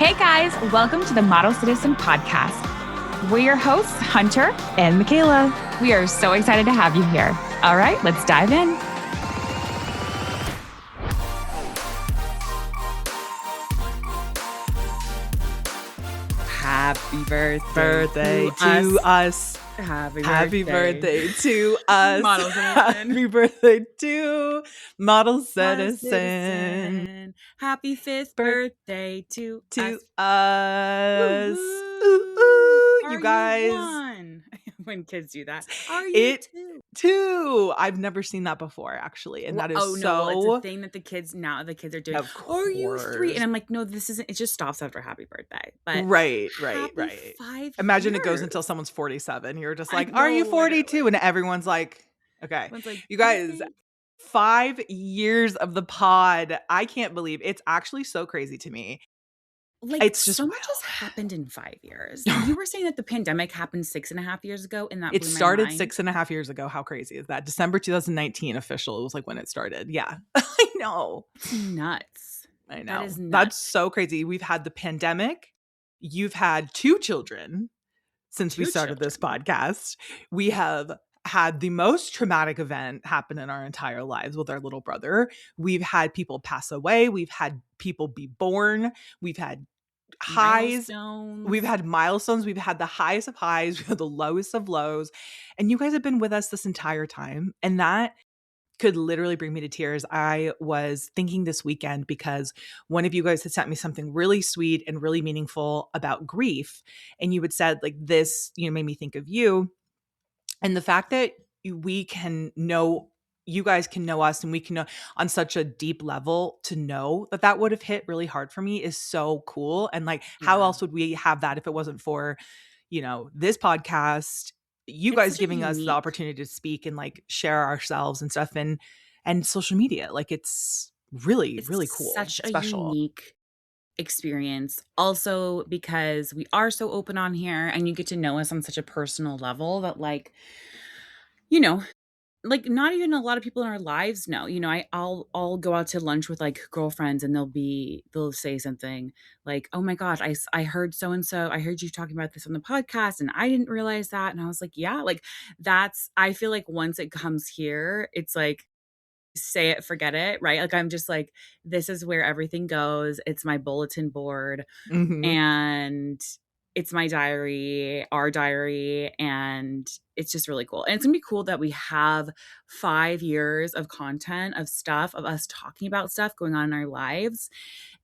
Hey guys, welcome to the Model Citizen Podcast. We're your hosts, Hunter and Michaela. We are so excited to have you here. All right, let's dive in. Happy birthday to us. Happy birthday to us. Model Citizen. Happy birthday to Model Citizen. Happy 5th birthday to us. Are You guys. You one? When kids do that. Are you two? I've never seen that before, actually. And that is it's a thing that the kids are doing. Of course. Are you 3? And I'm like, no, this isn't. It just stops after happy birthday. But right. 5 Imagine years. It goes until someone's 47. You're just like, are you 42? Literally. And everyone's like, okay. Like, you guys, 5 years of the pod. I can't believe it's actually so crazy to me. Like, it's just so much has happened in 5 years. You were saying that the pandemic happened 6.5 years ago, and that it started 6.5 years ago. How crazy is that? December 2019 official. It was like when it started. Yeah, I know. It's nuts. I know. That is nuts. That's so crazy. We've had the pandemic. You've had 2 children since we started this podcast. We have had the most traumatic event happen in our entire lives with our little brother. We've had people pass away. We've had people be born. We've had highs. We've had milestones. We've had the highest of highs. We've had the lowest of lows. And you guys have been with us this entire time. And that could literally bring me to tears. I was thinking this weekend because one of you guys had sent me something really sweet and really meaningful about grief. And you had said, like, this, made me think of you. And the fact that we can know, you guys can know us, and we can know on such a deep level, to know that would have hit really hard for me is so cool. And like, how else would we have that if it wasn't for, this podcast, you guys giving us the opportunity to speak and like share ourselves and stuff, and social media. Like, it's really cool. Such special. A unique experience. Also, because we are so open on here and you get to know us on such a personal level that, like, like, not even a lot of people in our lives know. I'll go out to lunch with like girlfriends, and they'll say something like, "Oh my gosh, I heard so and so. I heard you talking about this on the podcast, and I didn't realize that." And I was like, "Yeah, like I feel like once it comes here, it's like, say it, forget it, right?" Like, I'm just like, this is where everything goes. It's my bulletin board, and it's my diary, our diary, and it's just really cool. And it's gonna be cool that we have 5 years of content, of stuff, of us talking about stuff going on in our lives,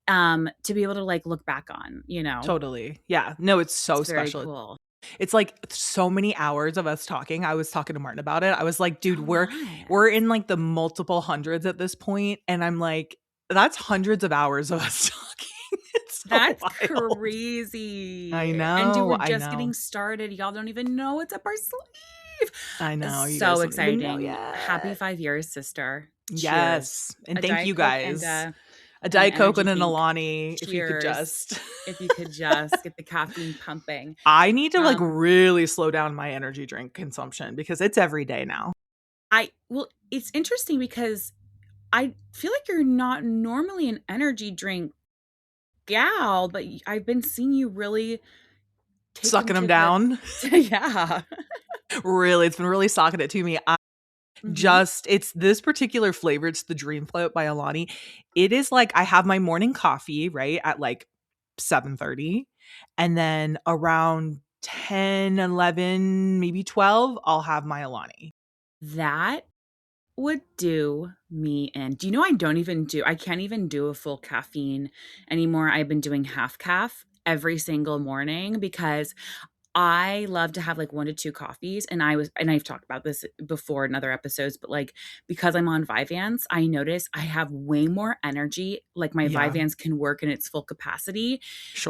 to be able to like look back on, Totally. Yeah. No, it's so special. Very cool. It's like so many hours of us talking. I was talking to Martin about it. I was like, dude, we're in like the multiple hundreds at this point. And I'm like, that's hundreds of hours of us talking. That's wild. Crazy. I know. And we're just getting started. Y'all don't even know what's up our sleeve. I know. You so exciting. Happy 5 years, sister. Yes. Cheers. And thank you guys. A Diet Coke and an Alani. Cheers. If you could just get the caffeine pumping. I need to like really slow down my energy drink consumption because it's every day now. Well, it's interesting because I feel like you're not normally an energy drink gal, but I've been seeing you really sucking them down. Yeah. Really, it's been really sucking it to me. It's this particular flavor. It's the Dream Float by Alani. It is like, I have my morning coffee, right, at like 7:30. And then around 10, 11, maybe 12, I'll have my Alani. That would do me in. Do you know I can't even do a full caffeine anymore. I've been doing half calf every single morning because I love to have like 1 to 2 coffees. And I've talked about this before in other episodes, but like, because I'm on Vyvanse, I notice I have way more energy. Like, my Vyvanse can work in its full capacity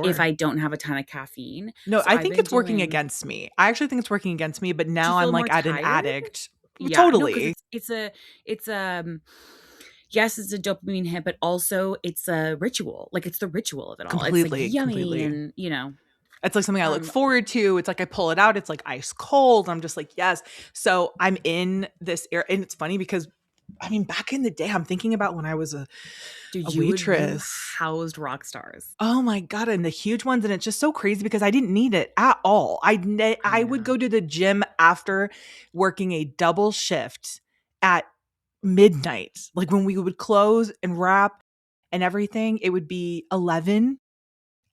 if I don't have a ton of caffeine. No, so I think it's working against me. I actually think it's working against me, but now I'm like at an addict. Yeah, totally. No, it's yes, it's a dopamine hit, but also it's a ritual. Like, it's the ritual of it all. Completely, it's like yummy, completely. And it's like something I look forward to. It's like I pull it out. It's like ice cold. I'm just like, yes. So I'm in this era, and it's funny because I mean, back in the day, I'm thinking about when I was Dude, a you waitress. housed rock stars. Oh my god, and the huge ones, and it's just so crazy because I didn't need it at all. I I would know. go to the gym after working a double shift at midnight. Like, when we would close and wrap and everything, it would be 11,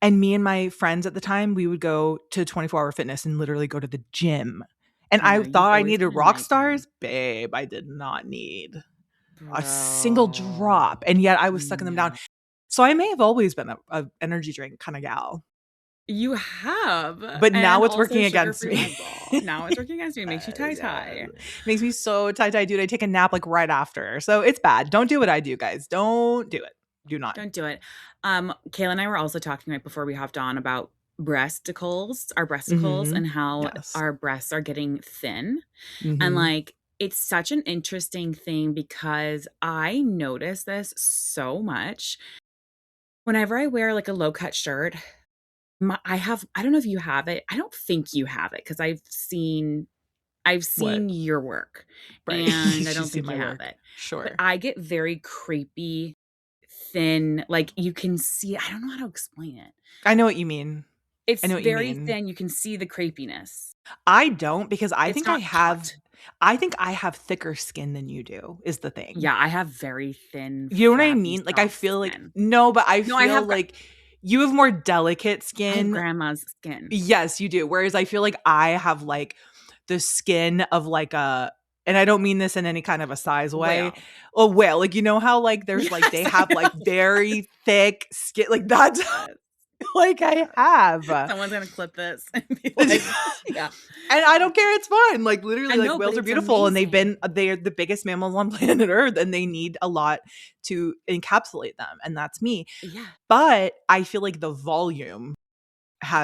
and me and my friends at the time, we would go to 24 Hour Fitness and literally go to the gym. And I know, I you've thought I always needed been a rock night gal. stars? Babe, I did not need a single Bro. drop, and yet I was sucking them down. No. So I may have always been a energy drink kinda gal, You have, but and now it's also working against sugar-free me. Red Bull. Now it's working against you, it makes you Yes. tie-tie. Makes me so tie-dye, dude. I take a nap, like, right after. So it's bad. Don't do what I do, guys. Don't do it. Do not. Don't do it. Kayla and I were also talking right before we hopped on about our breasticles, Mhm. and how Yes. our breasts are getting thin. And, Mhm. like, it's such an interesting thing because I notice this so much. Whenever I wear, like, a low-cut shirt, I don't know if you have it. I don't think you have it because 'cause I've What? seen your work, Right. and I You don't see think my you have work. it. But Sure. I get very crepey, thin, like, you can see I don't know how to explain it. I know what you mean. I It's know what you very mean. thin, you can see the crepiness. I don't because It's not taut. I think I have thicker skin than you do, is the thing. Yeah, I have very thin, You know what I flappy, mean? Like, I soft feel like skin. no, but I No, feel like you have more delicate I have skin. grandma's skin. Yes, you do. Whereas I feel like I have, like, the skin of, like, a, and I don't mean this in any kind of a size way, Whale. a whale. Like, you know how, like, there's, like, they Yes, I have, like, know. very thick skin, like, that's Yes, like I have. someone's gonna clip this and be like yeah. And I don't care, it's fine. Like, literally, I like, know, but whales are it's beautiful, and amazing. they're the biggest mammals on planet Earth, and they need a lot to encapsulate them, and that's me. Yeah. But I feel like the volume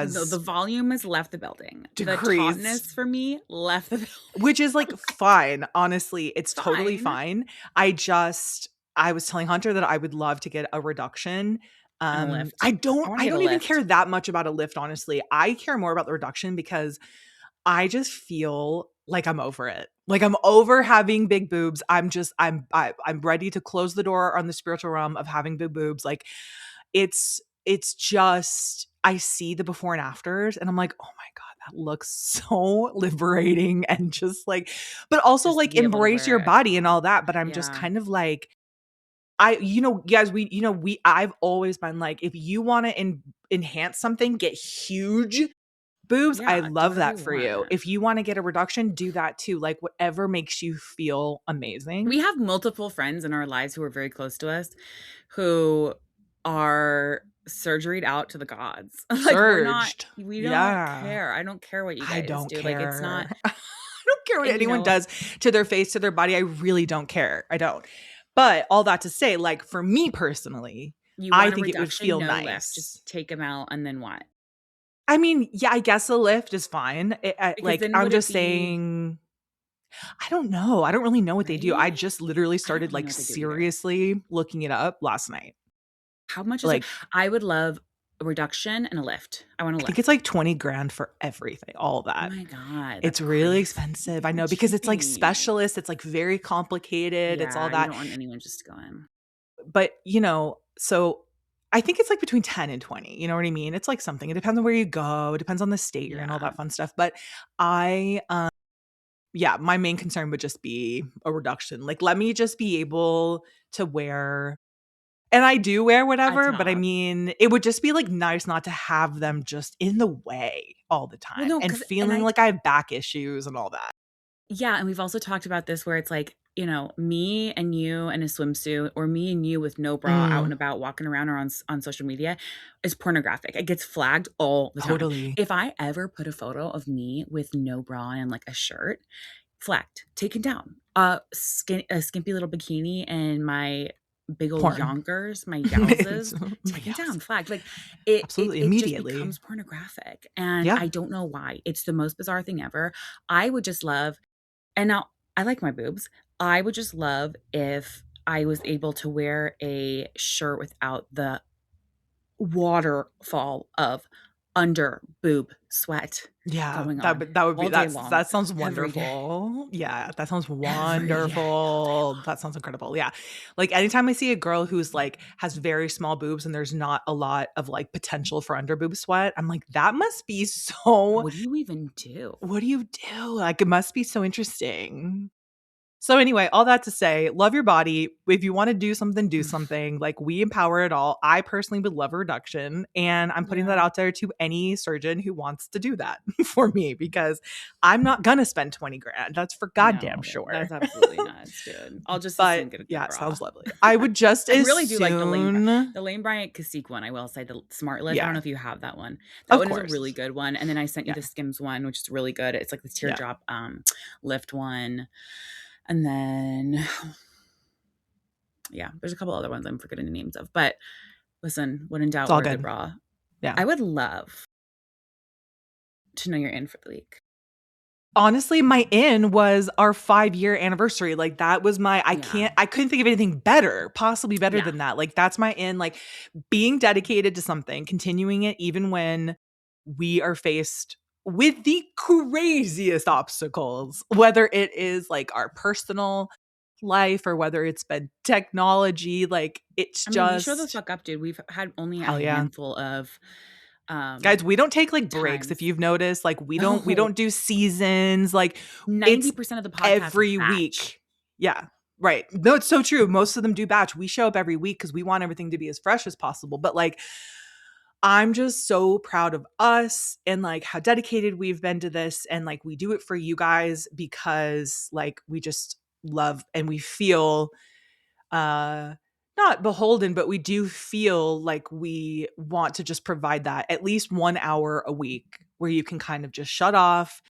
No, the has volume has left the building. The decreased, tautness for me left the which is, like, fine. Honestly, it's totally fine. fine. I was telling Hunter that I would love to get a reduction. And a lift. I wanna I get a don't even care lift. that much about a lift, honestly. I care more about the reduction because I just feel like I'm over it. Like, I'm over having big boobs. I'm ready to close the door on the spiritual realm of having big boobs. Like, it's just I see the before and afters and I'm like, "Oh my god, that looks so liberating," and just like, but also, Just to like, be able to embrace wear your a body and top. all that, but I'm just Yeah. kind of like, guys, I've always been like, if you wanna enhance something, get huge boobs, I Yeah, do love whatever that you for you. want. If you wanna get a reduction, do that too, like, whatever makes you feel amazing. We have multiple friends in our lives who are very close to us who are surgeried out to the gods. Like, Surged. we don't Yeah. care. I don't care what you I guys don't do. Like, it's not care. I don't care what and, anyone does to their face, to their body, I really don't care, I don't. But all that to say, like, for me personally, you I want a think it would reduction, feel no lift. Just nice. take them out and then what? I mean, yeah, I guess a lift is fine. Because Like, then I'm would it just be saying I don't know. I don't really know what they do. I right? just literally I don't started, really know like, what they do either. seriously looking it up last night. How much is it? Like, I would love a reduction and a lift. I want a I think it's, lift. like, 20 grand for everything, all Oh that. my god, that's It's really crazy. expensive, I know, What do because you it's, like, think? specialist, it's, like, very complicated, it's all Yeah, you that. don't want anyone just to go in. But, so I think it's, like, between 10 and 20, you know what I mean? It's, like, something. It depends on where you go, it depends on the state you're in, all Yeah. that fun stuff, but I, yeah, my main concern would just be a reduction. Like, let me just be able to wear, and I do wear A whatever, but I top. mean, it would just be, like, nice not to have them just in the way all the Well, time no, and because and feeling I like I have back issues and all that. yeah, and we've also talked about this where it's like, me and you in a swimsuit or me and you with no bra out Mm, and about walking around or on social media is pornographic. It gets flagged all the time. totally. If I ever put a photo of me with no bra and like a shirt, flagged, taken down. A skimpy little bikini and my big old Porn. yonkers, my It's yowzes, my taken house. down, flagged. Like it Absolutely, it just immediately. becomes pornographic, and Yeah, I don't know why. It's the most bizarre thing ever. I would just love and now I like my boobs. I would just love if I was able to wear a shirt without the waterfall of under boob sweat Yeah, going on that would be all day long, that sounds every day, wonderful. Yeah, that sounds every day. wonderful. That sounds incredible. Yeah. Like anytime I see a girl who's like has very small boobs and there's not a lot of like potential for under boob sweat, I'm like, that must be so What do you even do? what do you do? Like it must be so interesting. So anyway, all that to say, love your body. If you want to do something, do something. Like we empower it all. I personally would love a reduction, and I'm putting that Yeah. out there to any surgeon who wants to do that for me because I'm not gonna spend 20 grand. That's for goddamn No, that's sure. absolutely nuts, dude. I'll just as But soon get a good yeah, it bra. sounds lovely. I would just I as really do like soon. the Lane Bryant Cacique one, I will say, the Smart Lift. I don't know Yeah, if you have that one. That of one is a really course. good one, and then I sent you Yeah, the Skims one, which is really good. It's like the yeah. teardrop, lift one, and then yeah, there's a couple other ones I'm forgetting the names of, but listen, when in It's doubt, all wear a good good. bra. Yeah. I would love to know you're in for the week. Honestly, my in was our 5-year anniversary. Like that was my Yeah. I couldn't think of anything better, possibly better Yeah. than that. Like that's my in, like being dedicated to something, continuing it even when we are faced with the craziest obstacles, whether it is like our personal life or whether it's been technology, like it's I mean, we show the just fuck up, dude. We've had only a hell yeah. handful of, Guys, we don't take, like, breaks, if times. you've noticed, like, we No, don't do seasons, like, it's 90% of the podcast is every batch. week. Yeah, right. No, it's so true, most of them do batch. We show up every week because we want everything to be as fresh as possible, but, like, I'm just so proud of us and, like, how dedicated we've been to this, and, like, we do it for you guys because, like, we just love and we feel uh not beholden, but we do feel like we want to just provide that at least 1 hour a week where you can kind of just shut off,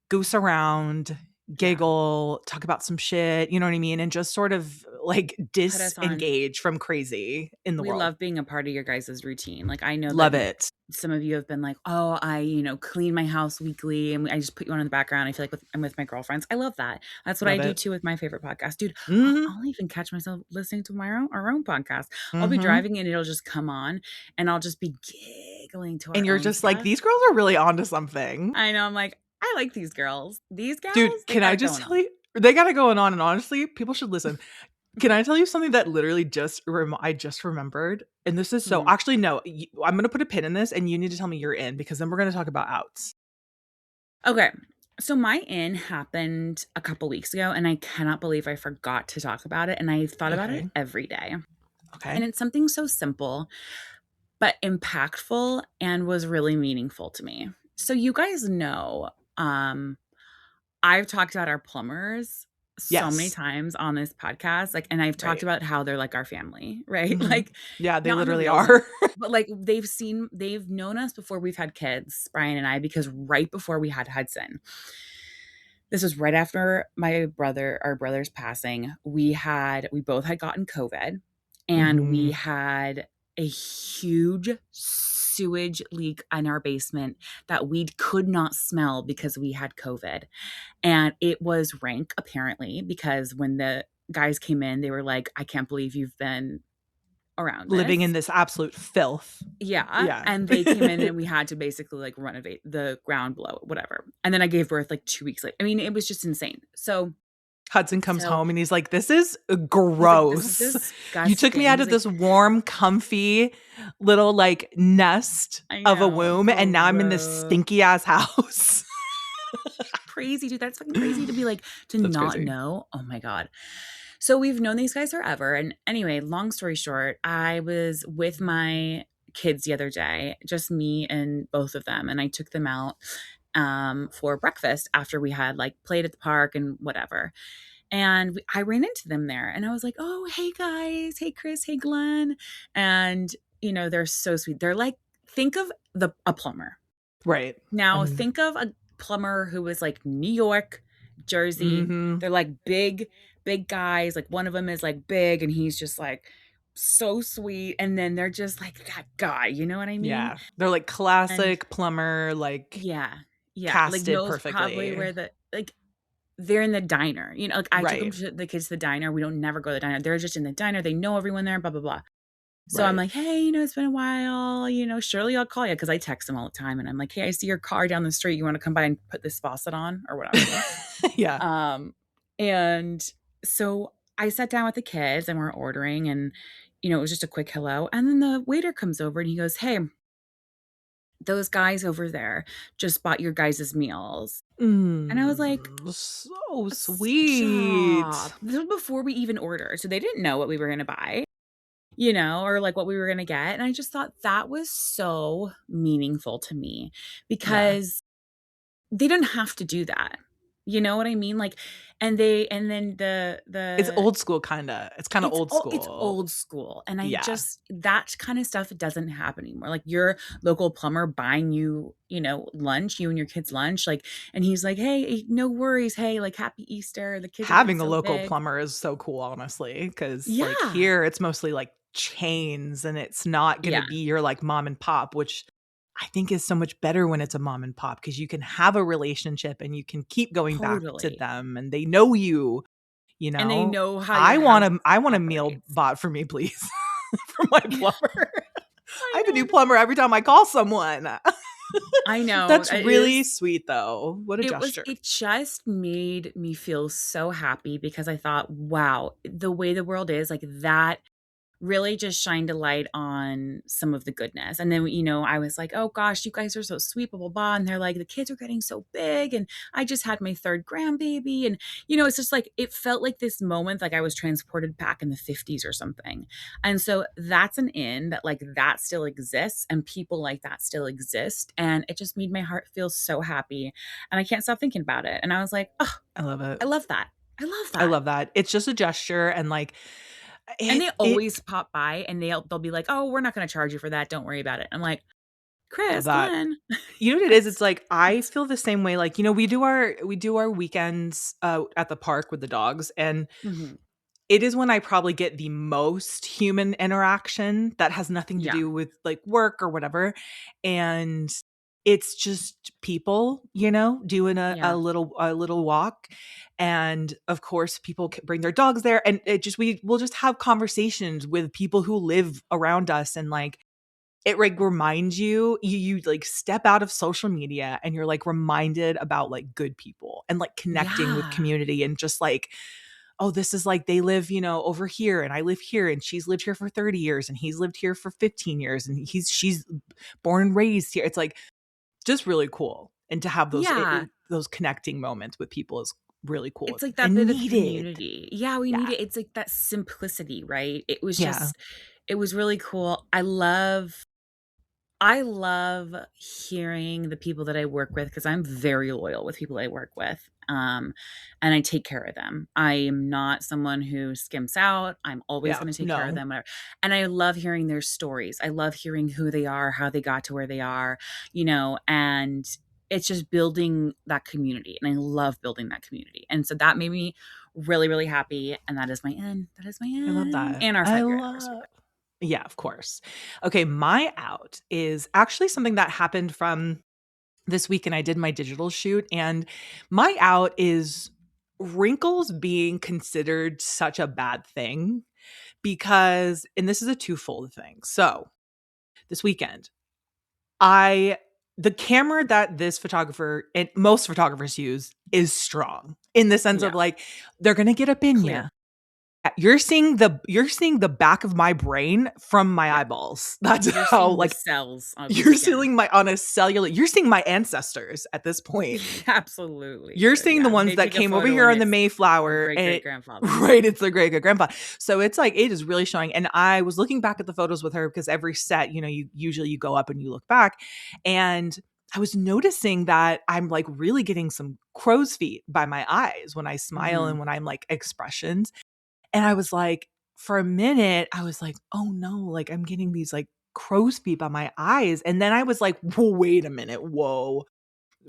goose around, Yeah. giggle, talk about some shit, you know what I mean? And just sort of like Put us on. disengage from crazy in the We world. love being a part of your guys' routine. Like, I know that Love it. some of you have been like, "Oh, I, clean my house weekly, and I just put you on in the background. I feel like I'm with my girlfriends." I love that. That's what I Love do it. too with my favorite podcast. Dude, Mhm. I'll even catch myself listening to our own podcast. I'll be Mhm. driving and it'll just come on, and I'll just be giggling to And our you're own just like, stuff. these girls are really onto something. I know, I'm like, "I like these girls. These Dude, gals, they can got I it just going tell on." you they got it going on and honestly, people should listen. Can I tell you something that literally I just remembered? And this is so Mhm. actually, no, I'm gonna put a pin in this, and you need to tell me you're in because then we're gonna talk about outs. Okay. So my in happened a couple weeks ago, and I cannot believe I forgot to talk about it, and I thought about it Okay. every day. Okay. And it's something so simple, but impactful and was really meaningful to me. So you guys know, um, I've talked about our plumbers so many Yes. times on this podcast, like, and I've talked Right. about how they're like our family, right? Mhm. Like, Yeah, they not in a literally real sense, are. but like they've known us before we've had kids, Brian and I, because right before we had Hudson, this was right after our brother's passing. We both had gotten COVID, and we Mhm. had a huge sewage leak in our basement that we could not smell because we had COVID. And it was rank, apparently, because when the guys came in, they were like, "I can't believe you've been around Living in this." this absolute filth. Yeah, Yeah. and they came in and we had to basically, like, renovate the ground below, whatever. And then I gave birth, like, 2 weeks later. I mean, it was just insane. Hudson comes So home and he's like, "This is he's like, "This is gross. You took me disgusting." out He's of like, this warm, comfy little, like, nest "I of a know, womb, and now I'm in this gross." stinky ass house." Crazy, dude. That's fucking crazy to be like, to That's not crazy. know. Oh my God. So we've known these guys forever. And anyway, long story short, I was with my kids the other day, just me and both of them. And I took them out for breakfast after we had like played at the park and whatever. And I ran into them there and I was like, "Oh, hey guys. Hey, Chris. Hey, Glenn." And, they're so sweet. They're like, think of a plumber. Right. Now And think of a plumber who was like New York, Jersey. mhm. They're like big, big guys. Like one of them is like big and he's just like so sweet. And then they're just like that guy, you know what I mean? Yeah. They're like And classic plumber, like, yeah, yeah, like casted knows probably perfectly. where they're in the diner. Like I took them Right. to the kids to the diner. We don't never go to the diner. They're just in the diner. They know everyone there, blah, blah, blah. So I'm Right. like, "Hey, it's been a while, surely I'll call you," because I text him all the time, and I'm like, "Hey, I see your car down the street. You wanna come by and put this faucet on?" Or whatever. Yeah. Um, and so I sat down with the kids and we're ordering and, it was just a quick hello. And then the waiter comes over and he goes, "Hey, those guys over there just bought your guys' meals." And I was like, So "Stop." sweet. This was before we even ordered. So they didn't know what we were going to buy, or like what we were going to get. And I just thought that was so meaningful to me Yeah. because they didn't have to do that. You know what I mean? Like, and then It's old school kinda. It's kinda old it's school. old school, and I Yeah. just that kind of stuff doesn't happen anymore. Like, your local plumber buying you, lunch, you and your kids lunch, like, and he's like, "Hey, no worries. Hey, like, happy Easter. The kids are getting Having a so local big." plumber is so cool, honestly, because like, Yeah. here, it's mostly, like, chains, and it's not gonna Yeah, be your, like, mom and pop, which I think is so much better when it's a mom and pop because you can have a relationship and you can keep going back to totally. them, and they know you, And they know? know how your house I want a meal operates. bought for me, please, from my plumber. I I have a new know. plumber every time I call someone. I know. That's It really is sweet, though. What a gesture. it just made me feel so happy because I thought, "Wow, the way the world is, like, that really just shined a light on some of the goodness." And then, I was like, "Oh gosh, you guys are so sweet, blah, blah, blah." And they're like, "The kids are getting so big. And I just had my third grandbaby." And, it's just like, it felt like this moment, like I was transported back in the 50s or something. And so that's an in that, like, that still exists and people like that still exist. And it just made my heart feel so happy. And I can't stop thinking about it. And I was like, oh, I love it. I love that. I love I that. love that. It's just a gesture and, like, And they it always pop by and they'll be like, "Oh, we're not gonna charge you for that, don't worry about it." I'm like, love "Chris, that. Glenn." You know what it is? It's Yes. like, I Yes. feel the same way, like, we do our weekends, at the park with the dogs, and Mhm. it is when I probably get the most human interaction that has nothing to Yeah. do with, like, work or whatever, and it's just people, doing Yeah. a little walk, and, of course, people bring their dogs there, and it just we'll just have conversations with people who live around us, and, like, it, like, reminds like, step out of social media, and you're, like, reminded about, like, good people and, like, connecting with Yeah. community and just, like, oh, this is like they live, over here and I live here and she's lived here for 30 years and he's lived here for 15 years and she's born and raised here. It's like just really cool. And to have Yeah. those connecting moments with people is really cool It's like that and bit of needed. community. Yeah, we need Yeah. it. It's like that simplicity, right? Yeah. It was really cool. I love hearing the people that I work with because I'm very loyal with people I work with. And I take care of them. I am not someone who skimps out. I'm always Yeah. going to take care of No. them. And I love hearing their stories. I love hearing who they are, how they got to where they are, and it's just building that community. And I love building that community. And so that made me really, really happy. And that is my end. That is my I love end. that. And our I 5-year anniversary. love Yeah, of course. Okay, my out is actually something that happened from this week, and I did my digital shoot, and my out is wrinkles being considered such a bad thing because and this is a twofold thing. So, this weekend, I the camera that this photographer and most photographers use is strong in the sense of, Yeah. like, they're gonna get up in you. Clear. You're seeing the back of my brain from my Yeah. eyeballs. That's You're how, seeing the like, cells of your you're skin. seeing my on a cellular you're seeing my ancestors at this point. Absolutely. You're seeing the Yeah, ones they that take a came over photo here and on the it's their Mayflower and it great-great-grandfather. right, it's their great-great-grandpa. So it's like, it is really showing, and I was looking back at the photos with her because every set, you usually you go up and you look back, and I was noticing that I'm, like, really getting some crow's feet by my eyes when I smile and Mhm. when I'm, like, expressions, and I was like for a minute, I was like, "Oh, no," like, I'm getting these, like, crow's feet by my eyes, and then I was like, "Whoa, wait a minute, whoa.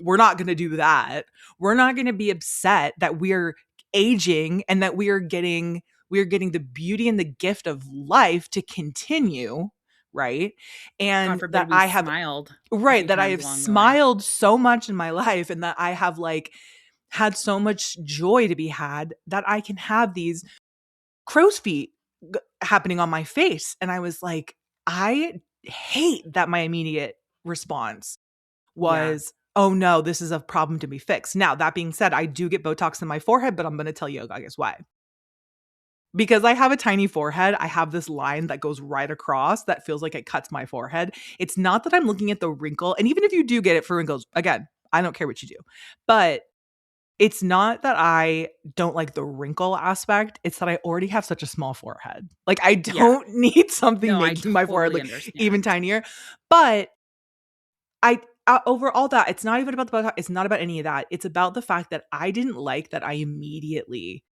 We're not gonna do that. We're not gonna be upset that we're aging and that we are getting the beauty and the gift of life to continue, right? God And that forbid we I have smiled a right, few that I times have along the way. smiled so much in my life and that I have, like, had so much joy to be had that I can have these crow's feet happening on my face. And I was like, I hate that my immediate response Yeah. was, oh no, this is a problem to be fixed. Now, that being said, I do get Botox in my forehead, but I'm going to tell you, I guess why. Because I have a tiny forehead, I have this line that goes right across that feels like it cuts my forehead. It's not that I'm looking at the wrinkle. And even if you do get it for wrinkles, again, I don't care what you do. But it's not that I don't like the wrinkle aspect. It's that I already have such a small forehead. Like, I Yeah. don't need something No, I making my forehead totally look even understand. tinier. But I over all that, it's not even about the Botox. It's not about any of that. It's about the fact that I didn't like that I immediately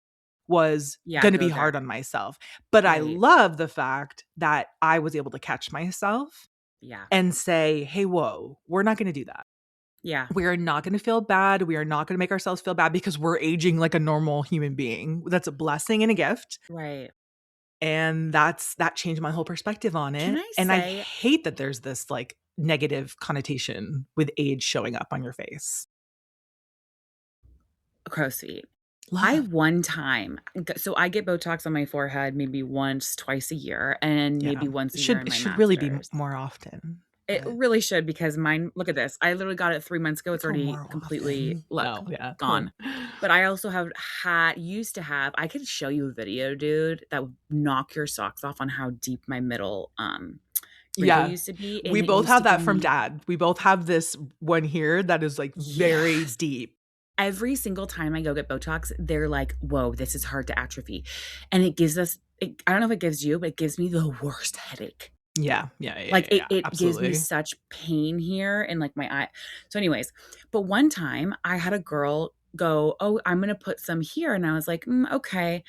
was Yeah, gonna go be there. hard on myself. But I Right. love the fact that I was able to catch myself Yeah. and say, "Hey, whoa, we're not gonna do that. Yeah. We are not gonna feel bad. We are not gonna make ourselves feel bad because we're aging like a normal human being. That's a blessing and a gift." Right. And that changed my whole perspective on Can it. I And I say hate that there's this, like, negative connotation with age showing up on your face. a crow's feet? I Love. one time so I get Botox on my forehead maybe once, twice a year, and Yeah. maybe once It a year should in it my should really be master's. more often, It but really should because mine look at this. I literally got it 3 months ago. It's go already more completely, often. look, No, yeah. gone. But I also have used to have I could show you a video, dude, that would knock your socks off on how deep my middle, wrinkle Yeah. used to be, We and it both used have to give that from me dad. We both have this one here that is, like, very yes. deep. Every single time I go get Botox, they're like, "Whoa, this is hard to atrophy." And it gives us I don't know if it gives you, but it gives me the worst headache. Yeah. Yeah, yeah, Like, yeah, yeah. it gives me Absolutely. such pain here in, like, my eye. So anyways, but one time I had a girl go, "Oh, I'm gonna put some here," and I was like, okay."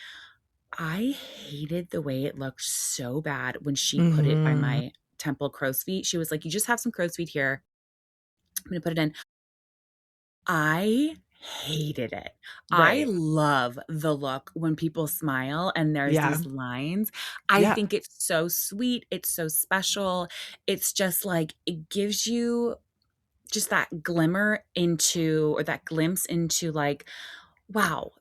I hated the way it looked so bad when she put it by Mhm. my temple crow's feet. She was like, "You just have some crow's feet here. I'm gonna put it in." I hated it. I Right. love the look when people smile and there's Yeah. these lines. I Yeah. think it's so sweet, it's so special. It's just like it gives you just that glimmer into or that glimpse into like, wow,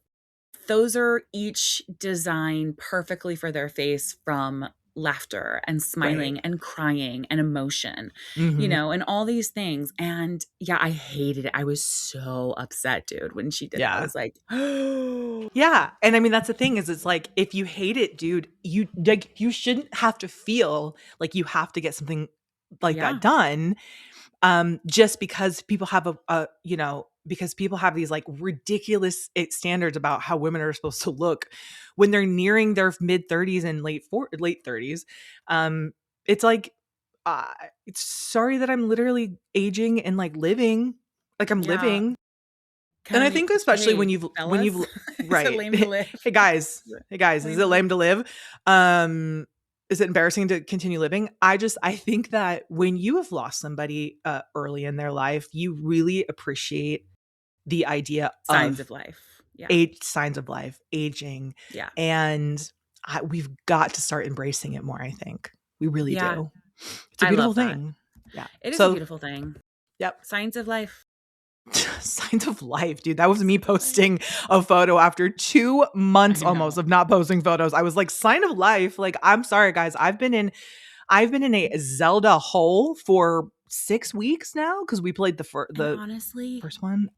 those are each designed perfectly for their face from laughter and Right. smiling and crying and emotion, Mhm. and all these things. And yeah, I hated it. I was so upset, dude, when she did it. I Yeah. was like, oh, Yeah, and I mean, that's the thing is it's like, if you hate it, dude, you shouldn't have to feel like you have to get something like that yeah, done, just because people have because people have these, like, ridiculous standards about how women are supposed to look when they're nearing their mid-30s and late 30s. It's like, uh, it's sorry that I'm literally aging and, like, living. Like, I'm yeah. living. And I think especially Hey, when fellas, you've is it right. lame to live? Hey, guys. Is it Hey, guys, is lame it to live? lame to live? Um, is it embarrassing to continue living? I think that when you have lost somebody, early in their life, you really appreciate the idea Signs of of life. Yeah, age signs of life, aging, yeah, and we've got to start embracing it more, I think. We really yeah. do. It's a I beautiful love that. thing. Yeah. It is a So, beautiful thing. yep. Signs of life. Signs of life, dude. That was me Signs of life. posting a photo after 2 months I almost know. of not posting photos. I was like, "Sign of life." Like, I'm sorry, guys. I've been in a Zelda hole for 6 weeks now because we played And the honestly, first one.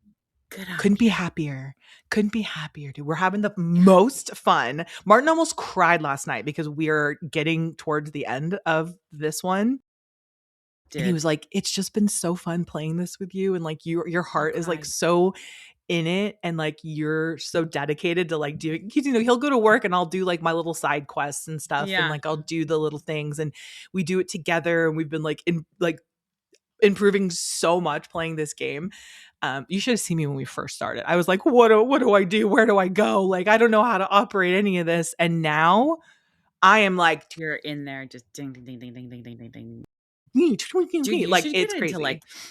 good on Couldn't be you. happier. Couldn't be happier, dude. We're having the most fun. Martin almost cried last night because we're getting towards the end of this one. And he Did. was like, "It's just been so fun playing this with you, and, like, your I'll heart is, like, cry. so in it, and, like, you're so dedicated to, like, doing." 'Cause, he'll go to work and I'll do, like, my little side quests and stuff, and, Yeah. like, I'll do the little things, and we do it together, and we've been, like, improving so much playing this game. You should have seen me when we first started. I was like, "What do I do? Where do I go? Like, I don't know how to operate any of this." And now I am like, You're in there just ding, ding, ding, ding, ding, ding, ding, ding, ding. Dude, you like, should get it's into crazy. like, what is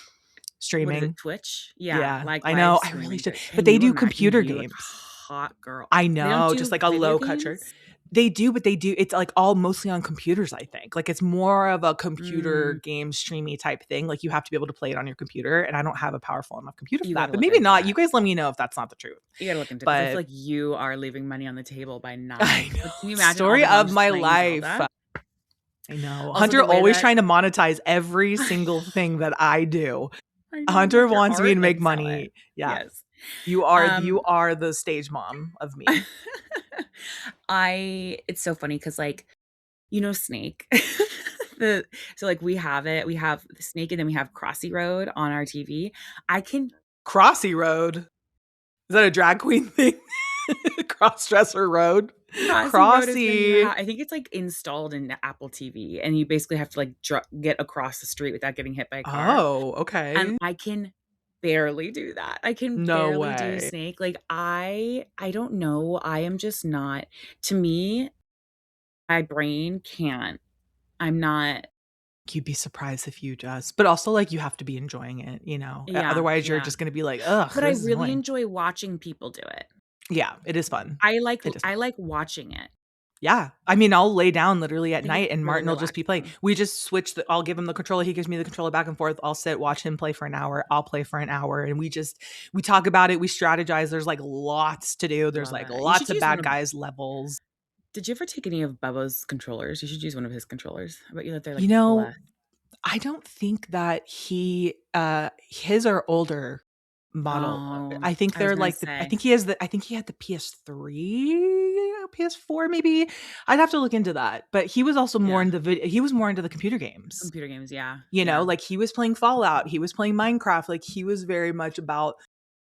it, Streaming. Twitch? Yeah, Yeah, like I live know. I really streaming. should. But Can they you do imagine computer you like a games. hot girl? I They don't know, just do like a video low cut. games? They do, but it's like all mostly on computers, I think. Like it's more of a computer Mm, game streamy type thing. Like you have to be able to play it on your computer, and I don't have a powerful enough computer for you that. gotta But look maybe into not. You that. guys let me know if that's not the truth. You gotta look into it because I feel But like you are leaving money on the table by not. I know. Like, can you imagine all Story the of moms my playing life. Zelda? I know. Also, Hunter the way always that trying to monetize every single thing that I do. I know, Hunter like your wants me art, to make like sell it. money. Yeah. Yes. You Um, are the stage mom of me. I it's so funny because like, Snake. The so like we have the Snake and then we have Crossy Road on our TV. I can Crossy Road. Is that a drag queen thing? Crossdresser Road. Crossy Road is when you Crossy. have I think it's like installed in Apple TV and you basically have to like get across the street without getting hit by a car. Oh, And okay. I can barely do that. I can No barely do way. Snake. Like I don't know. I am just not to me, my brain can't. I'm not You'd be surprised if you just, but also like you have to be enjoying it, you know. yeah, Otherwise, you're yeah. just gonna be like, ugh, But I this is really annoying. enjoy watching people do it. Yeah, it is fun. It is fun. I like watching it. Yeah. I mean, I'll lay down literally I at think it's night and really Martin will just be playing. relaxing. We just switch I'll give him the controller. He gives me the controller back and forth. I'll sit, watch him play for an hour. I'll play for an hour. And we talk about it. We strategize. There's like lots to do. There's Love like it. You lots should of use one bad of guys levels. Did you ever take any of Bubba's controllers? You should use one of his controllers. I bet you that they're You like know, blessed. I don't think that his are older model. Oh, I think I was they're gonna like say. I think he had the PS3, PS4 maybe. I'd have to look into that. But he was also more Yeah. into he was more into the computer games. Computer games, yeah. You know, Yeah. like he was playing Fallout, he was playing Minecraft, like he was very much about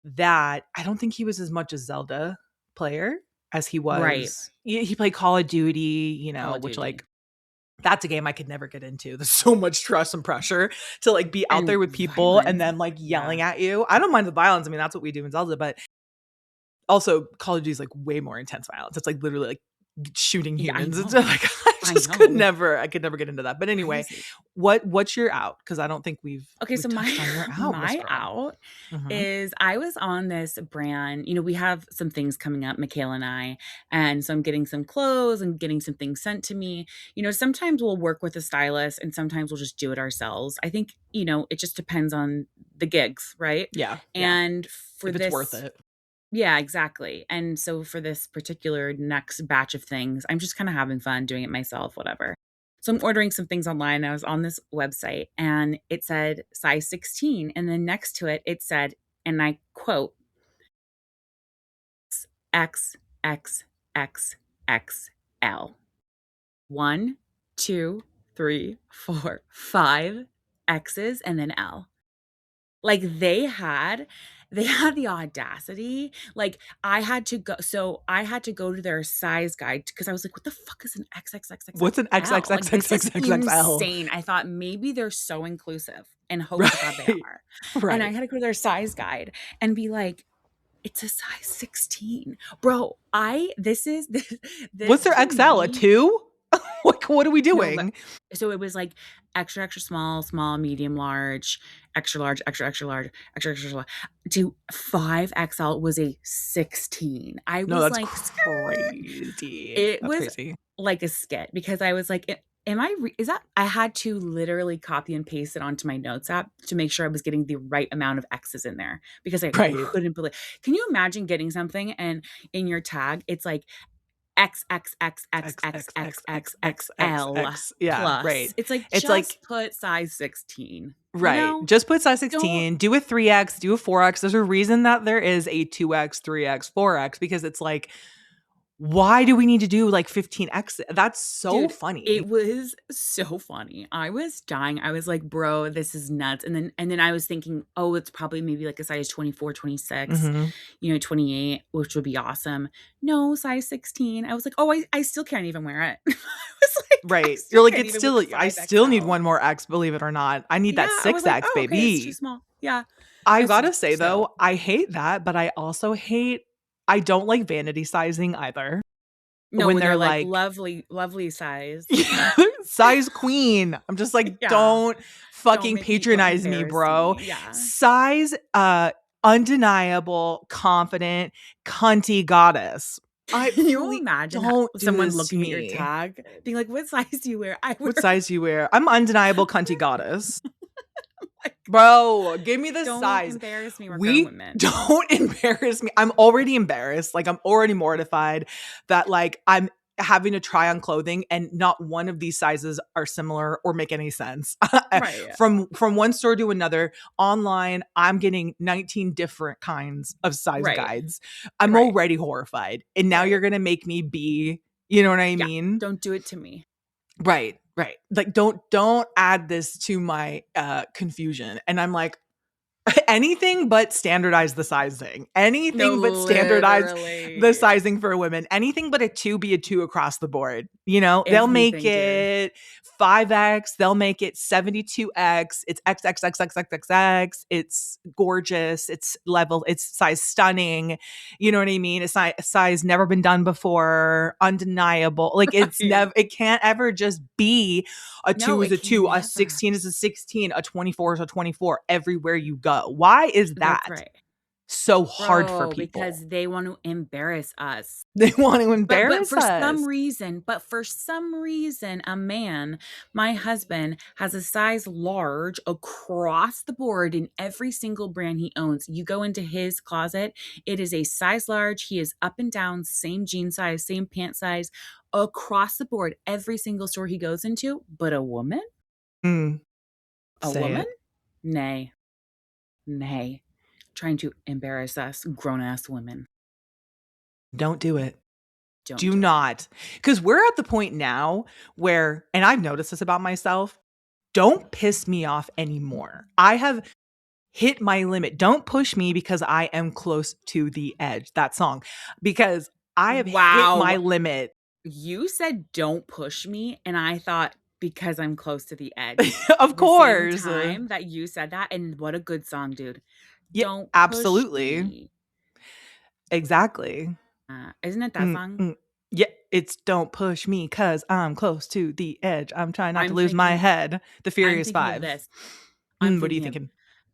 that. I don't think he was as much a Zelda player as he Right. was. He played Call of Duty, you Call know, of which Duty. like that's a game I could never get into. There's so much stress and pressure to like be out And there with people and violence. then like Yeah. yelling at you. I don't mind the violence. I mean, that's what we do in Zelda, but also Call of Duty is like way more intense violence. It's like literally like shooting Yeah, I humans. It's know. like I know. I could never get into that. But anyway, Crazy. what's your out? Because I don't think Okay, so we've touched my on your out, Miss my Girl. out Mm-hmm. is I was on this brand. We have some things coming up, Michaela and I, and so I'm getting some clothes and getting some things sent to me. Sometimes we'll work with a stylist and sometimes we'll just do it ourselves. I think, it just depends on the gigs, right? Yeah, yeah. And for If it's worth this it. yeah, exactly. And so for this particular next batch of things, I'm just kind of having fun doing it myself, whatever. So I'm ordering some things online. I was on this website and it said size 16. And then next to it, it said, and I quote, X, X, X, X, L. One, two, three, four, five X's and then L. Like they had the audacity. Like I had to go to their size guide because I was like, what the fuck is an What's an XXXXXL? Like this is XXXXXXL? insane. I thought maybe they're so inclusive and hope to God they Right. are. And I Right. had to go to their size guide and be like, it's a size 16. Bro, I this is What's their to XL? A me, 2? What are we no, but doing? so it was like extra, extra small, small, medium, large, extra, extra large, extra, extra large. To 5XL was a 16. I No, was that's like, "Skirt." crazy. It That's was crazy. like a skit because I was like, am I, is that, I had to literally copy and paste it onto my notes app to make sure I was getting the right amount of X's in there because I Right. couldn't believe. Can you imagine getting something and in your tag, it's like, X X X X X X X X X X X X X X L X. Yeah, plus. right. It's like, It's like just put size 16, right. Just put size Don't 16, do a 3X, do a 4X. There's a reason that there is a 2X, 3X, 4X because it's like why do we need to do like 15X? That's so dude, funny. it was so funny. I was dying. I was like, "Bro, this is nuts." And then I was thinking, "Oh, it's probably maybe like a size 24, 26, Mhm. 28, which would be awesome." No, size 16. I was like, "Oh, I still can't even wear it." I was like, "I Right. You're still like can't it's even with still the I still need 5XL." one more X, believe it or not. I need Yeah, that I was like, 6X, "Oh, okay, it's too baby. small." Yeah. I It's gotta say so though, I hate that, but I also hate I don't like vanity sizing either. no, When when they're they're like, like "Lovely, lovely size." size queen. I'm just like, Yeah. don't Don't fucking make me feel patronize me, bro. embarrassing. Yeah. Size undeniable, confident, cunty goddess. Can you Please imagine don't do someone this to looking at your me. tag being like, "What size do you wear?" I wear What size do you wear? I'm undeniable cunty goddess. like, Bro, give me the don't size. embarrass me. We're grown We women. don't embarrass me. I'm already embarrassed. Like, I'm already mortified that, like, I'm having to try on clothing and not one of these sizes are similar or make any sense. Right. From one store to another, online, I'm getting 19 different kinds of size Right. guides. I'm Right. already horrified. And now Right. you're going to make me be, you know what I Yeah. mean? Don't do it to me. Right, right. Like, don't add this to my confusion. And I'm like, anything but standardize the sizing. No, Anything but standardize the literally. sizing for women. Anything but a 2 be a 2 across the board. You know, they'll make Anything, dude. it 5X, they'll make it 72X, it's XXXXXX, it's gorgeous, it's level, it's size stunning. You know what I mean? It's size never been done before, undeniable. Like, it's Right. never, it can't ever just be a No, 2 is it a can 2, a never. 16 is a 16, a 24 is a 24 everywhere you go. Why is That's that right. so hard for Bro, people? because they want to embarrass us. They want to But embarrass us. for some reason, a man, my husband, has a size large across the board in every single brand he owns. You go into his closet, it is a size large. He is up and down, same jean size, same pant size, across the board, every single store he goes into. But a woman? Mm, A say woman? it. Nay, nay. Trying to embarrass us, grown ass women. Don't do it. Don't Do do it. not. Because we're at the point now where, and I've noticed this about myself, don't piss me off anymore. I have hit my limit. Don't push me because I am close to the edge. That song. Because I have hit my Wow. limit. You said don't push me, and I thought because I'm close to the edge. Of The same course. time that you said that, and what a good song, dude. Yeah, Don't push absolutely. me. Exactly. Isn't it that Mm, song? mm. Yeah, it's "Don't push me, 'cause I'm close to the edge. I'm trying not to I'm lose my thinking head." The I'm Furious thinking of 5. this. I'm What are you thinking of thinking?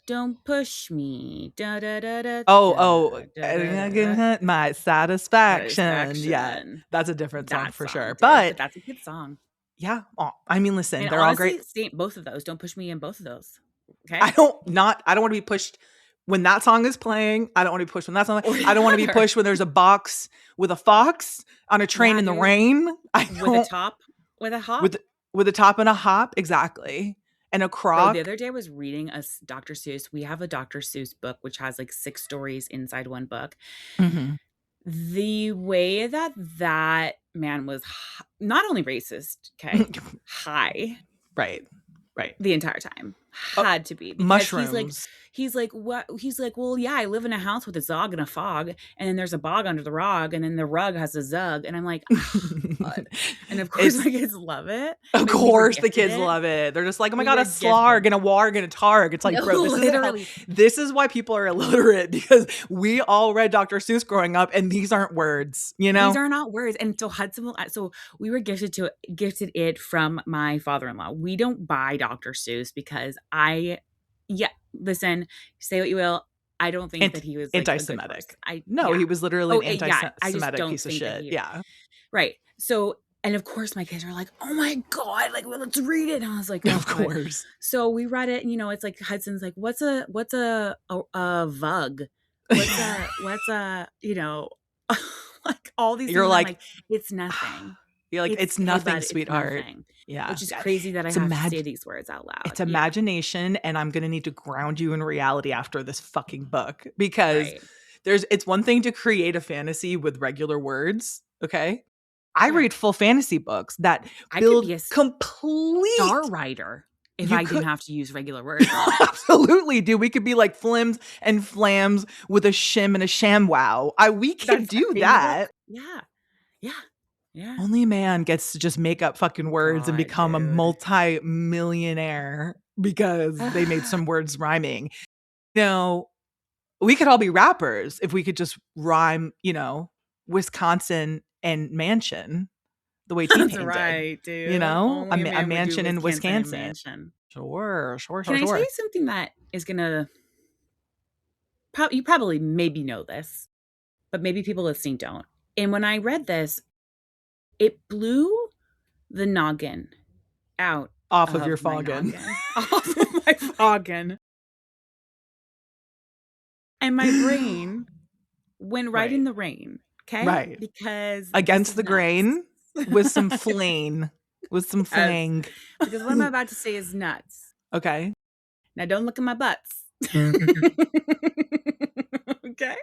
don't push me. Da da da da Oh, da oh, da and da I da can da. hunt my satisfaction. Yeah, Satisfaction. that's a different song That for song, sure. dude. But But that's a good song. yeah, I mean, listen, And they're all great. honestly, same both of those. Don't push me in both of those. I Okay? don't not I don't wanna be pushed when that song is playing. I don't wanna be pushed when that song. Or I don't wanna be ever. pushed when there's a box with a fox on a train Yeah, in the dude. rain. I With a don't top, with a hop. with with a top and a hop, exactly, and a Bro, the croc. other day I was reading Dr. Seuss. We have a Dr. Seuss book, which has like 6 stories inside one book. Mhm. The way that that man was not only racist, okay, high Right, right. the entire time. Oh, Had to be because mushrooms. what he's like, "Well, yeah, I live in a house with a zog and a fog, and then there's a bog under the rug, and then the rug has a zug." And I'm like, "Ah, God." And of course It's my kids love it. of Like we were course the gifted kids it. love it. They're just like, "Oh my We god, a were slarg gifted. and a warg and a targ." It's like, No, "Bro, this is how literally. this is why people are illiterate because we all read Dr. Seuss growing up and these aren't words, you These know?" are not words. And so Hudson will so we were gifted it from my father-in-law. We don't buy Dr. Seuss because yeah, listen, say what you will. I don't think that Ant he was like a good person. Anti-Semitic. No, Yeah. he was literally Oh, an yeah. I just anti-Semitic don't piece of think that shit. he Yeah. right. So and of course my kids are like, "Oh my God, like well, let's read it." And I was like, "Oh Of God." course. So we read it, and it's like Hudson's like, "What's a vug? What's a like all these things, You're and I'm like like, "It's nothing. you're like, It's "It's hey, nothing, bud, it's sweetheart." nothing." Yeah. Which is Yeah. crazy that I It's have to say imag these words out it's loud. Yeah, imagination, and I'm gonna need to ground you in reality after this fucking book because right, it's one thing to create a fantasy with regular words, okay? I right. read full fantasy books that I could build be a star complete writer if you I didn't could have to use regular words. absolutely do. We could be like flims and flams with a shim and a sham-wow. We could That's do in the that. book. Yeah, yeah, yeah. Only a man gets to just make up fucking words and God, become a dude. multi-millionaire because they made some words rhyming. No, we could all be rappers if we could just rhyme, Wisconsin and mansion the way That's T-Pain did. right, dude. A, Only a a man would do mansion in Wisconsin and Wisconsin. Mansion. Sure, sure, Can sure, I tell sure. you something that is gonna you probably maybe know this, but maybe people listening don't. And when I read this, it blew the noggin out Off of your of my foggin. noggin, off of my foggin. And my brain went right Right. in the rain, okay? Right. Because this Against is the nuts. grain with some flang. With some Yes, flang. because what I'm about to say is nuts. Okay. Now don't look at my butts. Okay?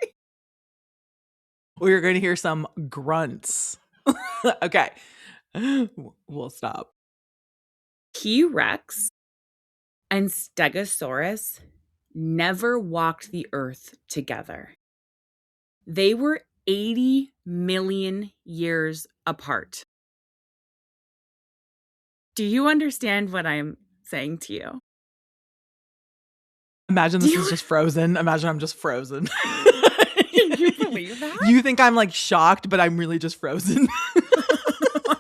We're going to hear some grunts. Okay. We'll stop. T-Rex and Stegosaurus never walked the earth together. They were 80 million years apart. Do you understand what I'm saying to you? Imagine Do this you is just frozen. Imagine I'm just frozen. Can you believe that? You think I'm like shocked, but I'm really just frozen.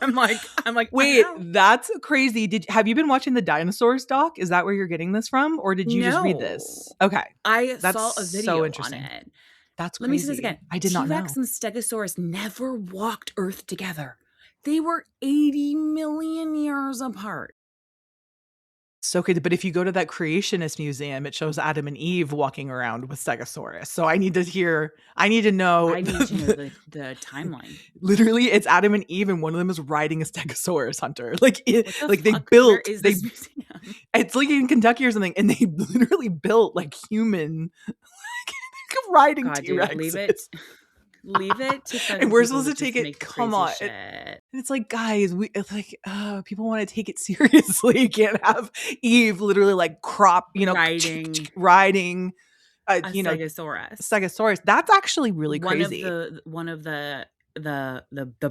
I'm like, I Wait, know. that's crazy. Have you been watching the dinosaurs doc? Is that where you're getting this from? Or did you just read this? No. Okay. I That's saw a so video on interesting. it. That's Let me say this again. crazy. I did not T-Rex know. and Stegosaurus never walked Earth together. They were 80 million years apart. So crazy. But if you go to that creationist museum, it shows Adam and Eve walking around with Stegosaurus. So I need to know. I need to know the timeline. Literally, it's Adam and Eve, and one of them is riding a Stegosaurus hunter. Like What the like fuck? Where is this museum? it's like in Kentucky or something, and they literally built like human riding God, dude, leave T-Rexes. it. Leave it to And fucking we're people supposed to to take just it. make Come crazy on. shit. It's like, guys, it's like, people want to take it seriously. You can't have Eve literally like Riding riding, a Stegosaurus. Stegosaurus. That's actually really One of crazy. the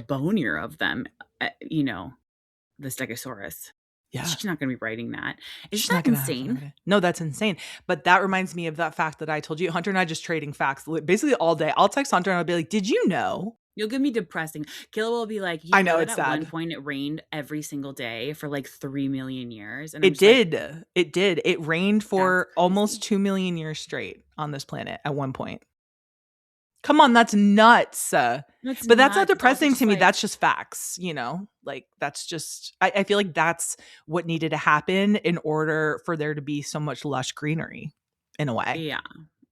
bonier of them, the Stegosaurus. Yeah. She's not going to be writing that. Is She's that not gonna have to write insane? it. No, that's insane. But that reminds me of that fact that I told you. Hunter and I just trading facts basically all day. I'll text Hunter and I'll be like, "Did you know?" You'll give me depressing. Kayla will be like, I you know know that it's at one sad. point it rained every single day for like 3 million years. And I'm It just like, did. It did. It rained that's for almost crazy. 2 million years straight on this planet at one point. Come on, that's nuts. That's But that's not nuts. It's also depressing just to me. like, That's just facts, Like that's just I feel like that's what needed to happen in order for there to be so much lush greenery in a way. yeah,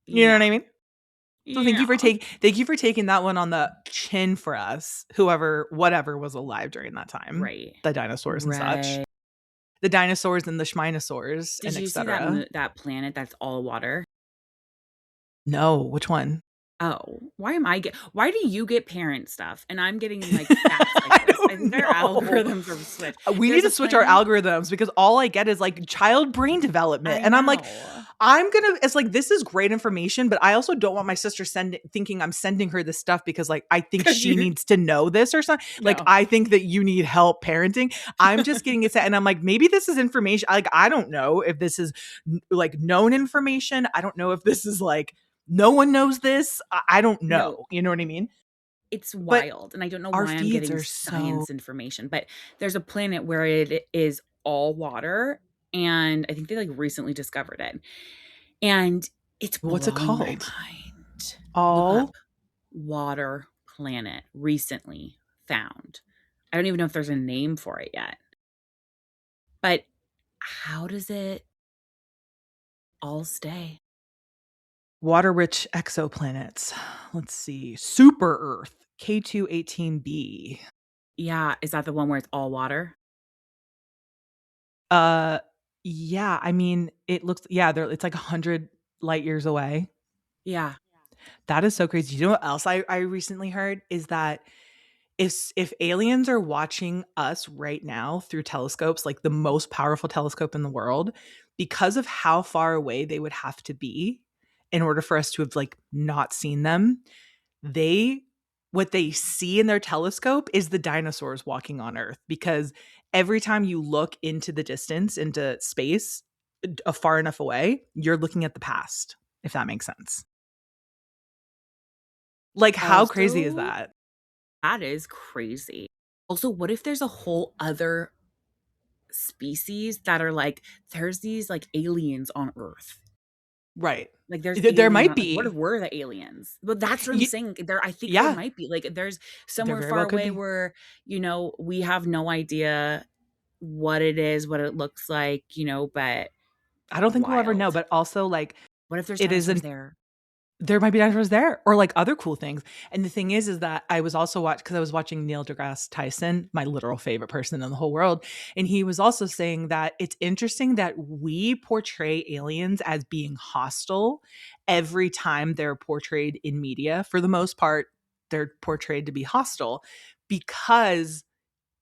You know yeah, what I mean? So yeah. thank you for taking that one on the chin for us, whatever was alive during that time. Right. The dinosaurs and such. Right. The dinosaurs and the schminosaurs Did and you see that etc. that planet that's all water? No, which one? Oh, why do you get parent stuff and I'm getting like facts like I this? I don't think our know. algorithms are switched. We need There's to a switch our planet. algorithms because all I get is like child brain development. I And I'm like, know. it's like, this is great information, but I also don't want my sister thinking I'm sending her this stuff because like, I think 'Cause she you needs to know this or something. Like, no. I think that you need help parenting. I'm just getting it set. And I'm like, maybe this is information. Like, I don't know if this is like known information. I don't know if this is like, no one knows this. I don't No. know. You know what I mean? It's But wild, and I don't know our why I'm feeds getting are so science information, but there's a planet where it is all water, and I think they, like, recently discovered it, and it's what's it blowing my called? mind. Look All up "water planet recently found." I don't even know if there's a name for it yet, but how does it all stay? water rich exoplanets. Let's see. Super Earth, K218b. Yeah, is that the one where it's all water? Uh yeah, I mean, it looks it's like 100 light years away. Yeah. That is so crazy. You know what else I recently heard is that if aliens are watching us right now through telescopes, like the most powerful telescope in the world, because of how far away they would have to be in order for us to have like not seen them, they what they see in their telescope is the dinosaurs walking on Earth, because every time you look into the distance, into space, far enough away, you're looking at the past, if that makes sense. Like, how crazy is Also, that? that is crazy. Also, what if there's a whole other species that are like, there's these like aliens on Earth? Right. Like, there's There alien might on, like, what if be. we're the aliens? But that's what I'm Y saying. There, I think there Yeah, might be. Like, there's there somewhere very far well could away be. where, we have no idea what it is, what it looks like, but I don't think we'll ever know, wild. but also, like, What if there's it dinosaurs isn't there? there might be dinosaurs there or, like, other cool things, and the thing is that I was also because I was watching Neil deGrasse Tyson, my literal favorite person in the whole world, and he was also saying that it's interesting that we portray aliens as being hostile every time they're portrayed in media. For the most part, they're portrayed to be hostile because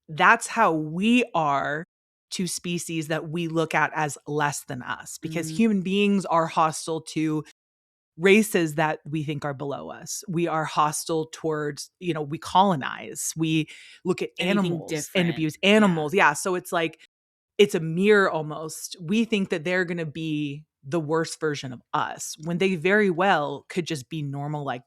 that's how we are to species that we look at as less than us, because Mm, human beings are hostile to races that we think are below us. We are hostile towards, we colonize, we look at anything animals and different. abuse Yeah. animals. Yeah. So it's like, it's a mirror almost. We think that they're going to be the worst version of us when they very well could just be normal, like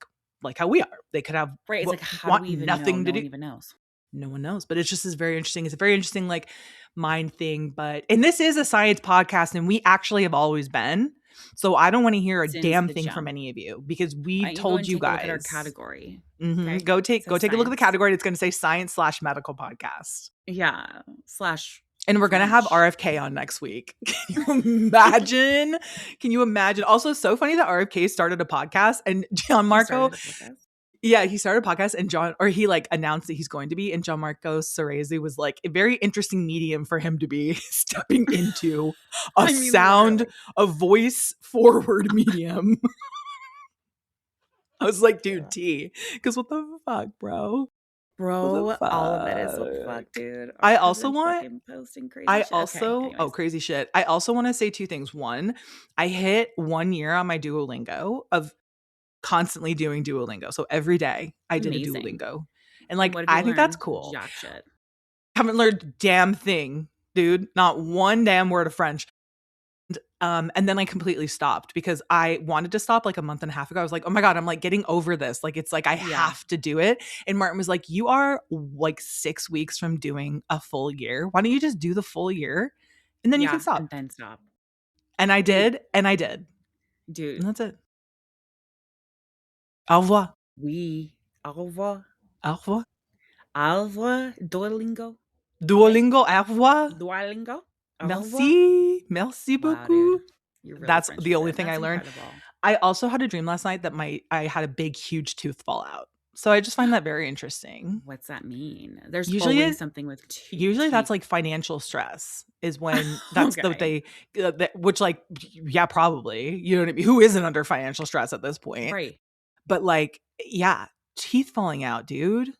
how we are. They could have Right. It's what like, how do want we even know? nothing No to one do. even knows. No one knows, but it's just is very interesting. It's a very interesting, like, mind thing. And this is a science podcast, and we actually have always been. So I don't want to hear a Since damn the thing from jump. any of you because we Why don't you go told and you take a look at our guys. category? Mhm. Okay. Go It take says a look at the science. category. It's going to say science/medical podcast. Yeah. Slash And we're going to have French. RFK on next week. Can you imagine? Can you imagine? Also, so funny that RFK started a podcast and John He Marco. started a podcast. Yeah, he started a podcast and he like announced that he's going to be, and John Marco Cerezi was like a very interesting medium for him to be stepping into I mean, literally. a voice forward medium. I was like, dude, Yeah. T, because what the fuck, bro? What the Bro, all of it is what the fuck, fuck? dude. Our I also president's want fucking posting crazy shit. Okay, oh, anyways. crazy shit. I also want to say two things. One, I hit 1 year on my Duolingo of constantly doing Duolingo. So every day I did a Amazing. Duolingo. And And like, what did you I think that's learn? cool. Jack shit. Haven't learned a damn thing, dude. Not one damn word of French. And then I completely stopped because I wanted to stop like a month and a half ago. I was like, oh my God, I'm like getting over this. Like, it's like I Yeah. have to do it. And Martin was like, you are like 6 weeks from doing a full year. Why don't you just do the full year and then you can Yeah. stop? And then stop. And I Dude. did. And I did. Dude. And that's it. Au revoir. Au revoir. Au revoir. Au revoir. Duolingo. Okay. Duolingo, au revoir. Duolingo. Au revoir. Merci. Merci Wow, dude. beaucoup. You're really That's French the with only it. thing I That's learned. incredible. I also had a dream last night that I had a big, huge tooth fall out. So I just find that very interesting. What's that mean? There's Usually, always something with usually that's teeth. like financial stress is when that's the Okay. which like, yeah, probably, you know what I mean? Who isn't under financial stress at this point? Right. But like, yeah, teeth falling out, dude.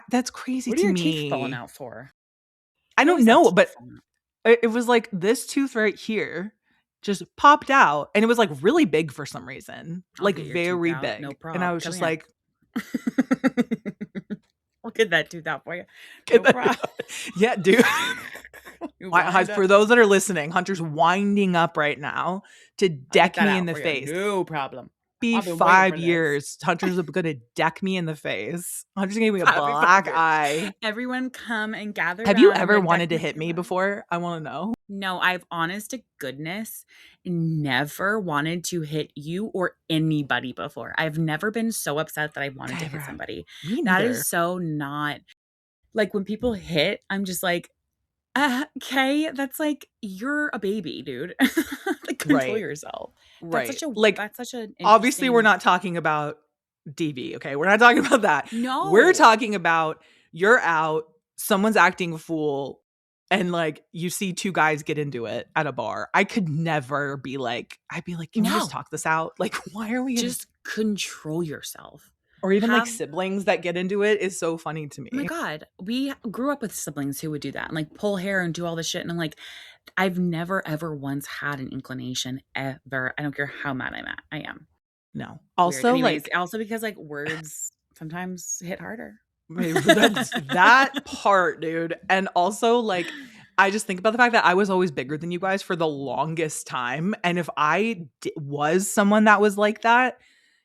That's crazy What are to your teeth falling me. out for? I You don't always have know, teeth but falling out. it was like this tooth right here just popped out and it was like really big for some reason, I'll like get your tooth very out. No big. And I prob. was Come just here. like, I'll get that tooth out for you. No problem. yeah, dude. You wind For up. those that are listening, Hunter's winding up right now to I'll get deck that me in out the for you. face. No problem. Be I've been waiting for 5 this. years. Hunter's going to deck me in the face. Hunter's going to give me a Happy black 5 years. eye. Everyone come and gather Have you around. I'm ever gonna deck wanted to you hit so me bad. before? I want to know. No, I've honest to goodness never wanted to hit you or anybody before. I've never been so upset that I wanted to hit somebody. Me That neither. is so not like when people hit, I'm just like, okay, that's like you're a baby, dude. Like control Right. yourself. Right. Like, That's such an obviously, we're interesting. not talking about DV, okay? We're not talking about that. We're No. talking about you're out, someone's acting a fool, and like you see two guys get into it at a bar. I could never be like, I'd be like, can we just No. talk this out? Like, why are we Just control yourself. or even like Have siblings that get into it is so funny to Oh my me. God, we grew up with siblings who would do that and like pull hair and do all this shit. And I'm like, I've never ever once had an inclination ever. I don't care how mad I am. No. Weird. Also, Anyways, like, also because like words sometimes hit harder. that's that part, dude. And also, like, I just think about the fact that I was always bigger than you guys for the longest time. And if I was someone that was like that,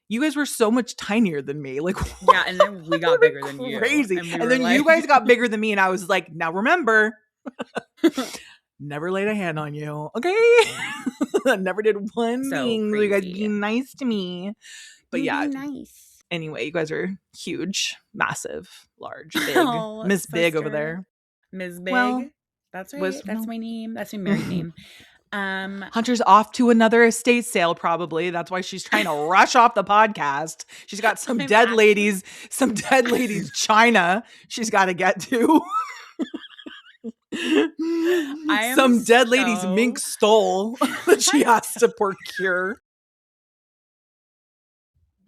you guys were so much tinier than me. Like, Yeah, and then we got bigger than you. crazy. And we And were then like you guys got bigger than me, and I was like, now remember. never laid a hand on you. Okay. Never did one So thing. So you guys be crazy. nice to me. But You yeah. be nice. Anyway, you guys are huge, massive, large, big. Oh, Miss Big over sister. there. Ms. Well, Big. That's right. was That's no. my name. That's my married name. Hunter's off to another estate sale, probably. That's why she's trying to rush off the podcast. She's got some dead ladies China she's got to get to. Some dead ladies mink stole that she has to procure.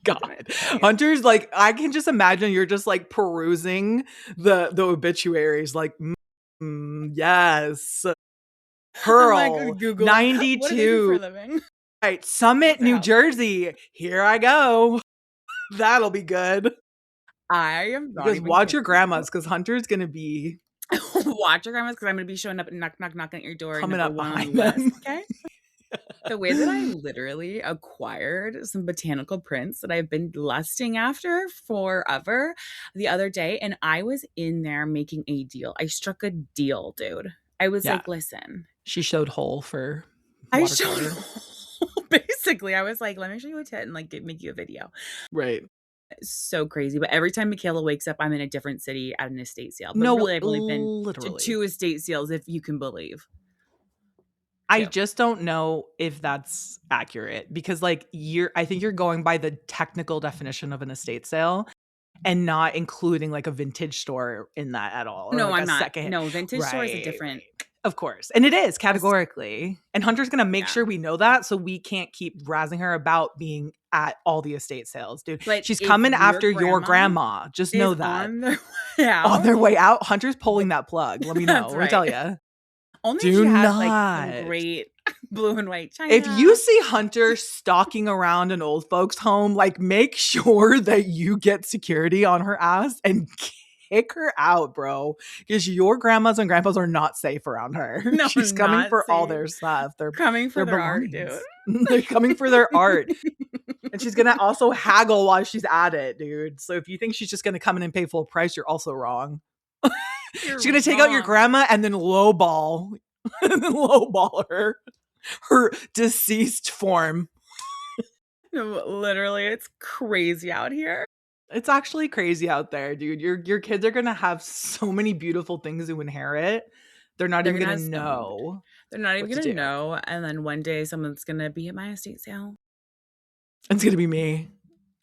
God. Hunter's like, I can just imagine you're just like perusing the obituaries like, yes. Pearl, like, Google 92. What do they do for a living? Right, Summit, New Jersey. Here I go. That'll be good. I am not because watch your grandmas, because Hunter's gonna be watch your grandmas, because I'm gonna be showing up and knocking at your door, coming up behind them. List, okay. The way that I literally acquired some botanical prints that I've been lusting after forever the other day, and I was in there making a deal. I struck a deal, dude. I was like, listen. She showed whole for watercolor. Basically, I was like, let me show you a tit and like make you a video. Right. So crazy. But every time Michaela wakes up, I'm in a different city at an estate sale. But really, I've only been to 2 estate sales, if you can believe. I just don't know if that's accurate, because like I think you're going by the technical definition of an estate sale and not including like a vintage store in that at all. No, like I'm not. No, vintage store is a different. Of course. And it is categorically. And Hunter's going to make sure we know that, so we can't keep razzing her about being at all the estate sales, dude. But she's coming after your grandma. Just know that. On their way out, Hunter's pulling that plug. Let me know. Let me tell you. Only she has like some great blue and white china. If you see Hunter stalking around an old folks home, like make sure that you get security on her ass and kick her out, bro. Because your grandmas and grandpas are not safe around her. No, she's coming for all their stuff. They're coming for their art, dude. They're coming for their art. And she's gonna also haggle while she's at it, dude. So if you think she's just gonna come in and pay full price, you're also wrong. She's gonna take out your grandma and then lowball her deceased form. No, literally, it's crazy out here. It's actually crazy out there, dude. Your kids are gonna have so many beautiful things to inherit. They're not even gonna know. They're not even gonna know. And then one day someone's gonna be at my estate sale. It's gonna be me.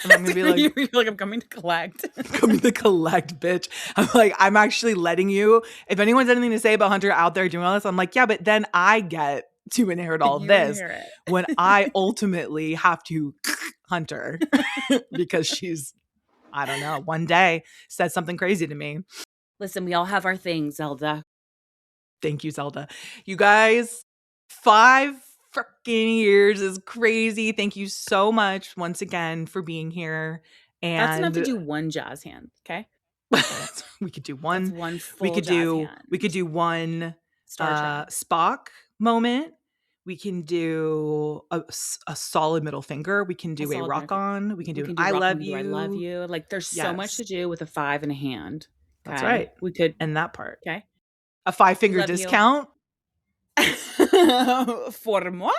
And I'm gonna be like, you're like, I'm coming to collect. Coming to collect, bitch. I'm like, I'm actually letting you. If anyone's anything to say about Hunter out there doing all this, I'm like, yeah, but then I get to inherit all of this when I ultimately have to Hunter because she's, I don't know, one day said something crazy to me. Listen, we all have our things, Zelda. Thank you, Zelda. You guys, 5 freaking years is crazy. Thank you so much once again for being here. And that's enough to do one jazz hand, okay? We could do one. That's one full jazz hand. We could do one Star Trek. Spock moment. We can do a solid middle finger. We can do a rock on. We can do an I love you. I love you. Like there's so much to do with a 5 and a hand. Okay? That's right. We could end that part. Okay. A 5-finger discount. For moi?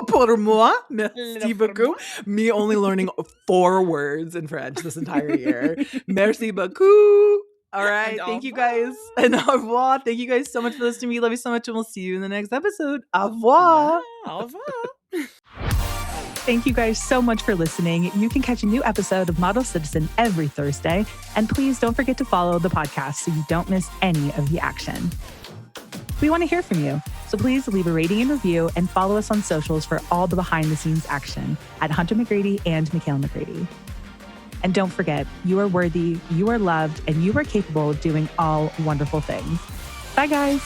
Pour moi. Merci beaucoup. Me only learning 4 words in French this entire year. Merci beaucoup. All right. Thank you guys. And au revoir. Thank you guys so much for listening to me. Love you so much. And we'll see you in the next episode. Au revoir. Au revoir. Thank you guys so much for listening. You can catch a new episode of Model Citizen every Thursday. And please don't forget to follow the podcast so you don't miss any of the action. We want to hear from you. So please leave a rating and review and follow us on socials for all the behind the scenes action at Hunter McGrady and Michaela McGrady. And don't forget, you are worthy, you are loved, and you are capable of doing all wonderful things. Bye, guys.